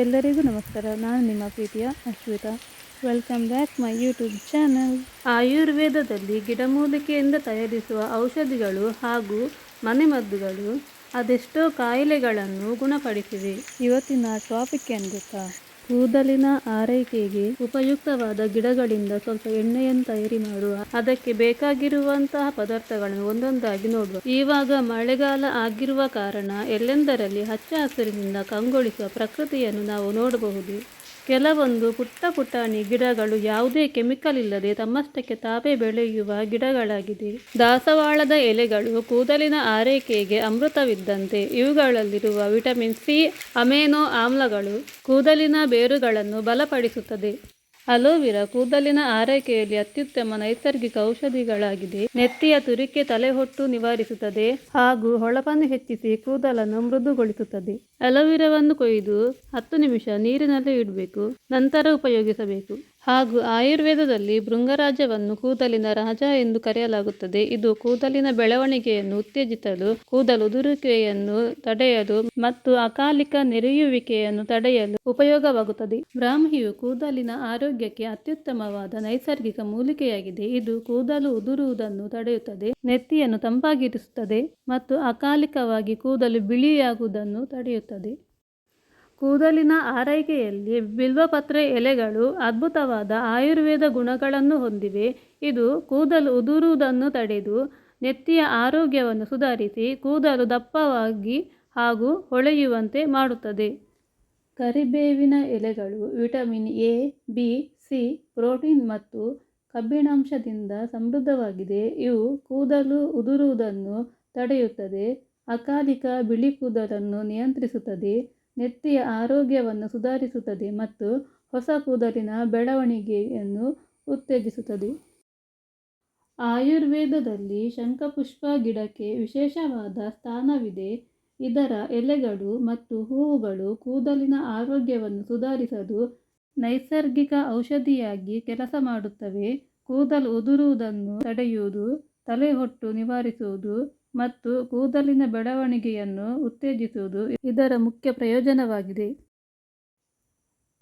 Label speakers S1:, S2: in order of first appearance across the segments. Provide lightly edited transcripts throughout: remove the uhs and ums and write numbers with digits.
S1: ಎಲ್ಲರಿಗೂ ನಮಸ್ಕಾರ. ನಾನು ನಿಮ್ಮ ಪ್ರೀತಿಯ Ashwitha. Welcome back my YouTube channel. ಆಯುರ್ವೇದದಲ್ಲಿ ಗಿಡಮೂಲಿಕೆಯಿಂದ ತಯಾರಿಸುವ ಔಷಧಿಗಳು ಹಾಗೂ ಮನೆಮದ್ದುಗಳು ಅದೆಷ್ಟೋ ಕಾಯಿಲೆಗಳನ್ನು ಗುಣಪಡಿಸಿವೆ. ಇವತ್ತಿನ ಟಾಪಿಕ್ ಏನು ಗೊತ್ತಾ? ಕೂದಲಿನ ಆರೈಕೆಗೆ ಉಪಯುಕ್ತವಾದ ಗಿಡಗಳಿಂದ ಸ್ವಲ್ಪ ಎಣ್ಣೆಯನ್ನು ತಯಾರಿ ಮಾಡುವ, ಅದಕ್ಕೆ ಬೇಕಾಗಿರುವಂತಹ ಪದಾರ್ಥಗಳನ್ನು ಒಂದೊಂದಾಗಿ ನೋಡುವ. ಇವಾಗ ಮಳೆಗಾಲ ಆಗಿರುವ ಕಾರಣ ಎಲ್ಲೆಂದರಲ್ಲಿ ಹಚ್ಚ ಹಸಿರಿನಿಂದ ಕಂಗೊಳಿಸುವ ಪ್ರಕೃತಿಯನ್ನು ನಾವು ನೋಡಬಹುದು. ಕೆಲವೊಂದು ಪುಟ್ಟ ಪುಟಾಣಿ ಗಿಡಗಳು ಯಾವುದೇ ಕೆಮಿಕಲ್ ಇಲ್ಲದೆ ತಮ್ಮಷ್ಟಕ್ಕೆ ತಾವೇ ಬೆಳೆಯುವ ಗಿಡಗಳಾಗಿದೆ. ದಾಸವಾಳದ ಎಲೆಗಳು ಕೂದಲಿನ ಆರೈಕೆಗೆ ಅಮೃತವಿದ್ದಂತೆ. ಇವುಗಳಲ್ಲಿರುವ ವಿಟಮಿನ್ ಸಿ, ಅಮೆನೋ ಆಮ್ಲಗಳು ಕೂದಲಿನ ಬೇರುಗಳನ್ನು ಬಲಪಡಿಸುತ್ತದೆ. ಅಲೋವೆರಾ ಕೂದಲಿನ ಆರೈಕೆಯಲ್ಲಿ ಅತ್ಯುತ್ತಮ ನೈಸರ್ಗಿಕ ಔಷಧಿಗಳಾಗಿದೆ. ನೆತ್ತಿಯ ತುರಿಕೆ, ತಲೆಹೊಟ್ಟು ನಿವಾರಿಸುತ್ತದೆ ಹಾಗೂ ಹೊಳಪನ್ನು ಹೆಚ್ಚಿಸಿ ಕೂದಲನ್ನು ಮೃದುಗೊಳಿಸುತ್ತದೆ. ಅಲೋವೆರಾವನ್ನು ಕೊಯ್ದು 10 ನಿಮಿಷ ನೀರಿನಲ್ಲಿ ಇಡಬೇಕು, ನಂತರ ಉಪಯೋಗಿಸಬೇಕು. ಹಾಗೂ ಆಯುರ್ವೇದದಲ್ಲಿ ಭೃಂಗರಾಜವನ್ನು ಕೂದಲಿನ ರಾಜ ಎಂದು ಕರೆಯಲಾಗುತ್ತದೆ. ಇದು ಕೂದಲಿನ ಬೆಳವಣಿಗೆಯನ್ನು ಉತ್ತೇಜಿಸಲು, ಕೂದಲು ಉದುರುವಿಕೆಯನ್ನು ತಡೆಯಲು ಮತ್ತು ಅಕಾಲಿಕ ನೆರೆಯುವಿಕೆಯನ್ನು ತಡೆಯಲು ಉಪಯೋಗವಾಗುತ್ತದೆ. ಬ್ರಾಹ್ಮಿಯು ಕೂದಲಿನ ಆರೋಗ್ಯಕ್ಕೆ ಅತ್ಯುತ್ತಮವಾದ ನೈಸರ್ಗಿಕ ಮೂಲಿಕೆಯಾಗಿದೆ. ಇದು ಕೂದಲು ಉದುರುವುದನ್ನು ತಡೆಯುತ್ತದೆ, ನೆತ್ತಿಯನ್ನು ತಂಪಾಗಿರಿಸುತ್ತದೆ ಮತ್ತು ಅಕಾಲಿಕವಾಗಿ ಕೂದಲು ಬಿಳಿಯಾಗುವುದನ್ನು ತಡೆಯುತ್ತದೆ. ಕೂದಲಿನ ಆರೈಕೆಯಲ್ಲಿ ಬಿಲ್ವಪತ್ರೆ ಎಲೆಗಳು ಅದ್ಭುತವಾದ ಆಯುರ್ವೇದ ಗುಣಗಳನ್ನು ಹೊಂದಿವೆ. ಇದು ಕೂದಲು ಉದುರುವುದನ್ನು ತಡೆದು ನೆತ್ತಿಯ ಆರೋಗ್ಯವನ್ನು ಸುಧಾರಿಸಿ ಕೂದಲು ದಪ್ಪವಾಗಿ ಹಾಗೂ ಹೊಳೆಯುವಂತೆ ಮಾಡುತ್ತದೆ. ಕರಿಬೇವಿನ ಎಲೆಗಳು vitamin A, B, C, protein ಮತ್ತು ಕಬ್ಬಿಣಾಂಶದಿಂದ ಸಮೃದ್ಧವಾಗಿದೆ. ಇವು ಕೂದಲು ಉದುರುವುದನ್ನು ತಡೆಯುತ್ತದೆ, ಅಕಾಲಿಕ ಬಿಳಿ ಕೂದಲನ್ನು ನಿಯಂತ್ರಿಸುತ್ತದೆ, ನೆತ್ತಿಯ ಆರೋಗ್ಯವನ್ನು ಸುಧಾರಿಸುತ್ತದೆ ಮತ್ತು ಹೊಸ ಕೂದಲಿನ ಬೆಳವಣಿಗೆಯನ್ನು ಉತ್ತೇಜಿಸುತ್ತದೆ. ಆಯುರ್ವೇದದಲ್ಲಿ ಶಂಖಪುಷ್ಪ ಗಿಡಕ್ಕೆ ವಿಶೇಷವಾದ ಸ್ಥಾನವಿದೆ. ಇದರ ಎಲೆಗಳು ಮತ್ತು ಹೂವುಗಳು ಕೂದಲಿನ ಆರೋಗ್ಯವನ್ನು ಸುಧಾರಿಸಲು ನೈಸರ್ಗಿಕ ಔಷಧಿಯಾಗಿ ಕೆಲಸ ಮಾಡುತ್ತವೆ. ಕೂದಲು ಉದುರುವುದನ್ನು ತಡೆಯುವುದು, ತಲೆಹೊಟ್ಟು ನಿವಾರಿಸುವುದು ಮತ್ತು ಕೂದಲಿನ ಬೆಳವಣಿಗೆಯನ್ನು ಉತ್ತೇಜಿಸುವುದು ಇದರ ಮುಖ್ಯ ಪ್ರಯೋಜನವಾಗಿದೆ.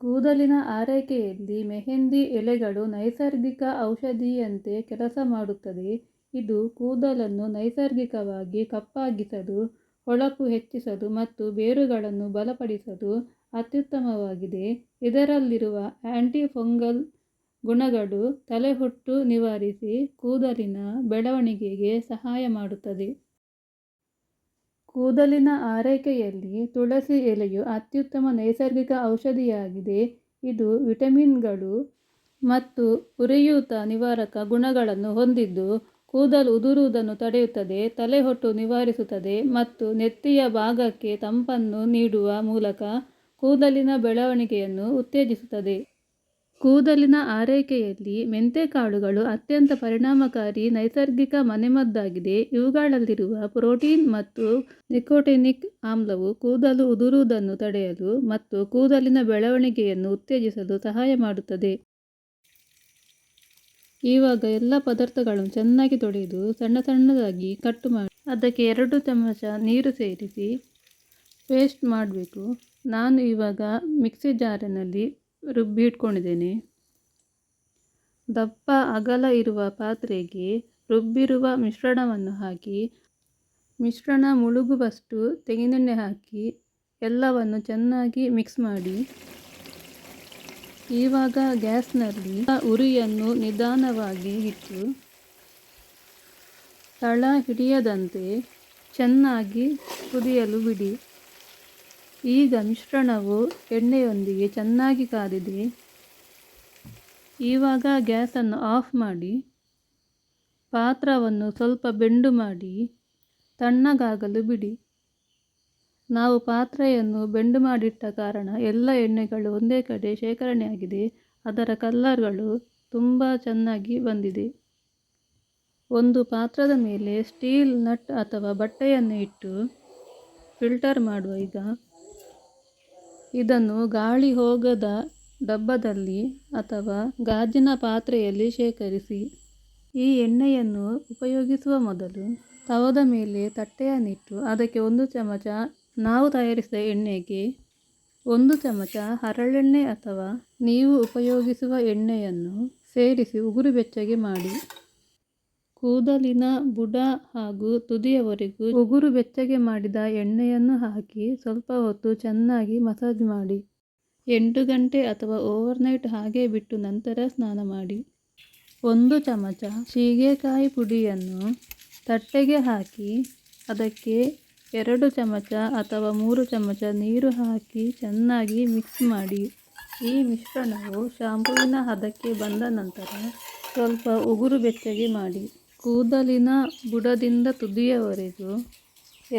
S1: ಕೂದಲಿನ ಆರೈಕೆಯಲ್ಲಿ ಮೆಹಂದಿ ಎಲೆಗಳು ನೈಸರ್ಗಿಕ ಔಷಧಿಯಂತೆ ಕೆಲಸ ಮಾಡುತ್ತದೆ. ಇದು ಕೂದಲನ್ನು ನೈಸರ್ಗಿಕವಾಗಿ ಕಪ್ಪಾಗಿಸಲು, ಹೊಳಪು ಹೆಚ್ಚಿಸಲು ಮತ್ತು ಬೇರುಗಳನ್ನು ಬಲಪಡಿಸಲು ಅತ್ಯುತ್ತಮವಾಗಿದೆ. ಇದರಲ್ಲಿರುವ ಆಂಟಿಫಂಗಲ್ ಗುಣಗಳು ತಲೆಹೊಟ್ಟು ನಿವಾರಿಸಿ ಕೂದಲಿನ ಬೆಳವಣಿಗೆಗೆ ಸಹಾಯ ಮಾಡುತ್ತದೆ. ಕೂದಲಿನ ಆರೈಕೆಯಲ್ಲಿ ತುಳಸಿ ಎಲೆಯು ಅತ್ಯುತ್ತಮ ನೈಸರ್ಗಿಕ ಔಷಧಿಯಾಗಿದೆ. ಇದು ವಿಟಮಿನ್ಗಳು ಮತ್ತು ಉರಿಯೂತ ನಿವಾರಕ ಗುಣಗಳನ್ನು ಹೊಂದಿದ್ದು ಕೂದಲು ಉದುರುವುದನ್ನು ತಡೆಯುತ್ತದೆ, ತಲೆಹೊಟ್ಟು ನಿವಾರಿಸುತ್ತದೆ ಮತ್ತು ನೆತ್ತಿಯ ಭಾಗಕ್ಕೆ ತಂಪನ್ನು ನೀಡುವ ಮೂಲಕ ಕೂದಲಿನ ಬೆಳವಣಿಗೆಯನ್ನು ಉತ್ತೇಜಿಸುತ್ತದೆ. ಕೂದಲಿನ ಆರೈಕೆಯಲ್ಲಿ ಮೆಂತೆಕಾಳುಗಳು ಅತ್ಯಂತ ಪರಿಣಾಮಕಾರಿ ನೈಸರ್ಗಿಕ ಮನೆಮದ್ದಾಗಿದೆ. ಇವುಗಳಲ್ಲಿರುವ ಪ್ರೋಟೀನ್ ಮತ್ತು ನಿಕೋಟಿನಿಕ್ ಆಮ್ಲವು ಕೂದಲು ಉದುರುವುದನ್ನು ತಡೆಯಲು ಮತ್ತು ಕೂದಲಿನ ಬೆಳವಣಿಗೆಯನ್ನು ಉತ್ತೇಜಿಸಲು ಸಹಾಯ ಮಾಡುತ್ತದೆ. ಇವಾಗ ಎಲ್ಲ ಪದಾರ್ಥಗಳನ್ನು ಚೆನ್ನಾಗಿ ತೊಳೆದು ಸಣ್ಣ ಸಣ್ಣದಾಗಿ ಕಟ್ ಮಾಡಿ ಅದಕ್ಕೆ 2 ಚಮಚ ನೀರು ಸೇರಿಸಿ ಪೇಸ್ಟ್ ಮಾಡಬೇಕು. ನಾನು ಇವಾಗ ಮಿಕ್ಸಿ ಜಾರಿನಲ್ಲಿ ರುಬ್ಬಿ ಇಟ್ಕೊಂಡಿದ್ದೇನೆ. ದಪ್ಪ ಅಗಲ ಇರುವ ಪಾತ್ರೆಗೆ ರುಬ್ಬಿರುವ ಮಿಶ್ರಣವನ್ನು ಹಾಕಿ, ಮಿಶ್ರಣ ಮುಳುಗುವಷ್ಟು ತೆಂಗಿನೆಣ್ಣೆ ಹಾಕಿ ಎಲ್ಲವನ್ನು ಚೆನ್ನಾಗಿ ಮಿಕ್ಸ್ ಮಾಡಿ. ಇವಾಗ ಗ್ಯಾಸ್ನಲ್ಲಿ ಉರಿಯನ್ನು ನಿಧಾನವಾಗಿ ಇಟ್ಟು ತಳ ಹಿಡಿಯದಂತೆ ಚೆನ್ನಾಗಿ ಕುದಿಯಲು ಬಿಡಿ. ಈಗ ಮಿಶ್ರಣವು ಎಣ್ಣೆಯೊಂದಿಗೆ ಚೆನ್ನಾಗಿ ಕಾದಿದೆ. ಇವಾಗ ಗ್ಯಾಸನ್ನು ಆಫ್ ಮಾಡಿ ಪಾತ್ರವನ್ನು ಸ್ವಲ್ಪ ಬೆಂಡು ಮಾಡಿ ತಣ್ಣಗಾಗಲು ಬಿಡಿ. ನಾವು ಪಾತ್ರೆಯನ್ನು ಬೆಂಡು ಮಾಡಿಟ್ಟ ಕಾರಣ ಎಲ್ಲ ಎಣ್ಣೆಗಳು ಒಂದೇ ಕಡೆ ಶೇಖರಣೆಯಾಗಿದೆ. ಅದರ ಕಲರ್ಗಳು ತುಂಬ ಚೆನ್ನಾಗಿ ಬಂದಿದೆ. ಒಂದು ಪಾತ್ರದ ಮೇಲೆ ಸ್ಟೀಲ್ ನಟ್ ಅಥವಾ ಬಟ್ಟೆಯನ್ನು ಇಟ್ಟು ಫಿಲ್ಟರ್ ಮಾಡುವ. ಈಗ ಇದನ್ನು ಗಾಳಿ ಹೋಗದ ಡಬ್ಬದಲ್ಲಿ ಅಥವಾ ಗಾಜಿನ ಪಾತ್ರೆಯಲ್ಲಿ ಶೇಖರಿಸಿ. ಈ ಎಣ್ಣೆಯನ್ನು ಉಪಯೋಗಿಸುವ ಮೊದಲು ತವದ ಮೇಲೆ ತಟ್ಟೆಯನ್ನಿಟ್ಟು ಅದಕ್ಕೆ 1 ಚಮಚ ನಾವು ತಯಾರಿಸಿದ ಎಣ್ಣೆಗೆ 1 ಚಮಚ ಹರಳೆಣ್ಣೆ ಅಥವಾ ನೀವು ಉಪಯೋಗಿಸುವ ಎಣ್ಣೆಯನ್ನು ಸೇರಿಸಿ ಉಗುರು ಬೆಚ್ಚಗೆ ಮಾಡಿ. ಕೂದಲಿನ ಬುಡ ಹಾಗೂ ತುದಿಯವರೆಗೂ ಉಗುರು ಬೆಚ್ಚಗೆ ಮಾಡಿದ ಎಣ್ಣೆಯನ್ನು ಹಾಕಿ ಸ್ವಲ್ಪ ಹೊತ್ತು ಚೆನ್ನಾಗಿ ಮಸಾಜ್ ಮಾಡಿ. 8 ಗಂಟೆ ಅಥವಾ ಓವರ್ನೈಟ್ ಹಾಗೆ ಬಿಟ್ಟು ನಂತರ ಸ್ನಾನ ಮಾಡಿ. 1 ಚಮಚ ಸೀಗೆಕಾಯಿ ಪುಡಿಯನ್ನು ತಟ್ಟೆಗೆ ಹಾಕಿ ಅದಕ್ಕೆ 2 ಚಮಚ ಅಥವಾ 3 ಚಮಚ ನೀರು ಹಾಕಿ ಚೆನ್ನಾಗಿ ಮಿಕ್ಸ್ ಮಾಡಿ. ಈ ಮಿಶ್ರಣವು ಶಾಂಪೂವಿನ ಹದಕ್ಕೆ ಬಂದ ನಂತರ ಸ್ವಲ್ಪ ಉಗುರು ಬೆಚ್ಚಗೆ ಮಾಡಿ. ಕೂದಲಿನ ಬುಡದಿಂದ ತುದಿಯವರೆಗೂ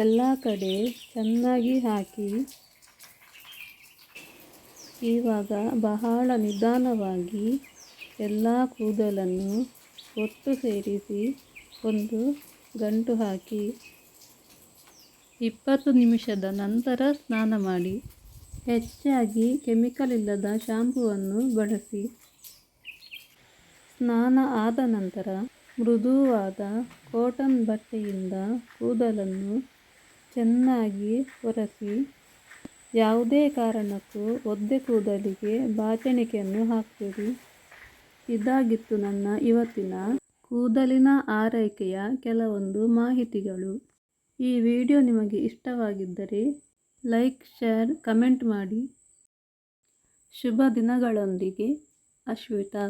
S1: ಎಲ್ಲ ಕಡೆ ಚೆನ್ನಾಗಿ ಹಾಕಿ. ಇವಾಗ ಬಹಳ ನಿಧಾನವಾಗಿ ಎಲ್ಲ ಕೂದಲನ್ನು ಒಟ್ಟು ಸೇರಿಸಿ ಒಂದು ಗಂಟು ಹಾಕಿ 20 ನಿಮಿಷದ ನಂತರ ಸ್ನಾನ ಮಾಡಿ. ಹೆಚ್ಚಾಗಿ ಕೆಮಿಕಲ್ ಇಲ್ಲದ ಶಾಂಪೂವನ್ನು ಬಳಸಿ. ಸ್ನಾನ ಆದ ನಂತರ ಮೃದುವಾದ ಕಾಟನ್ ಬಟ್ಟೆಯಿಂದ ಕೂದಲನ್ನು ಚೆನ್ನಾಗಿ ಒರೆಸಿ. ಯಾವುದೇ ಕಾರಣಕ್ಕೂ ಒದ್ದೆ ಕೂದಲಿಗೆ ಬಾಚಣಿಕೆಯನ್ನು ಹಾಕಬೇಡಿ. ಇದಾಗಿತ್ತು ನನ್ನ ಇವತ್ತಿನ ಕೂದಲಿನ ಆರೈಕೆಯ ಕೆಲವೊಂದು ಮಾಹಿತಿಗಳು. ಈ ವಿಡಿಯೋ ನಿಮಗೆ ಇಷ್ಟವಾಗಿದ್ದರೆ ಲೈಕ್, ಶೇರ್, ಕಮೆಂಟ್ ಮಾಡಿ. ಶುಭ ದಿನಗಳೊಂದಿಗೆ ಅಶ್ವಿತಾ.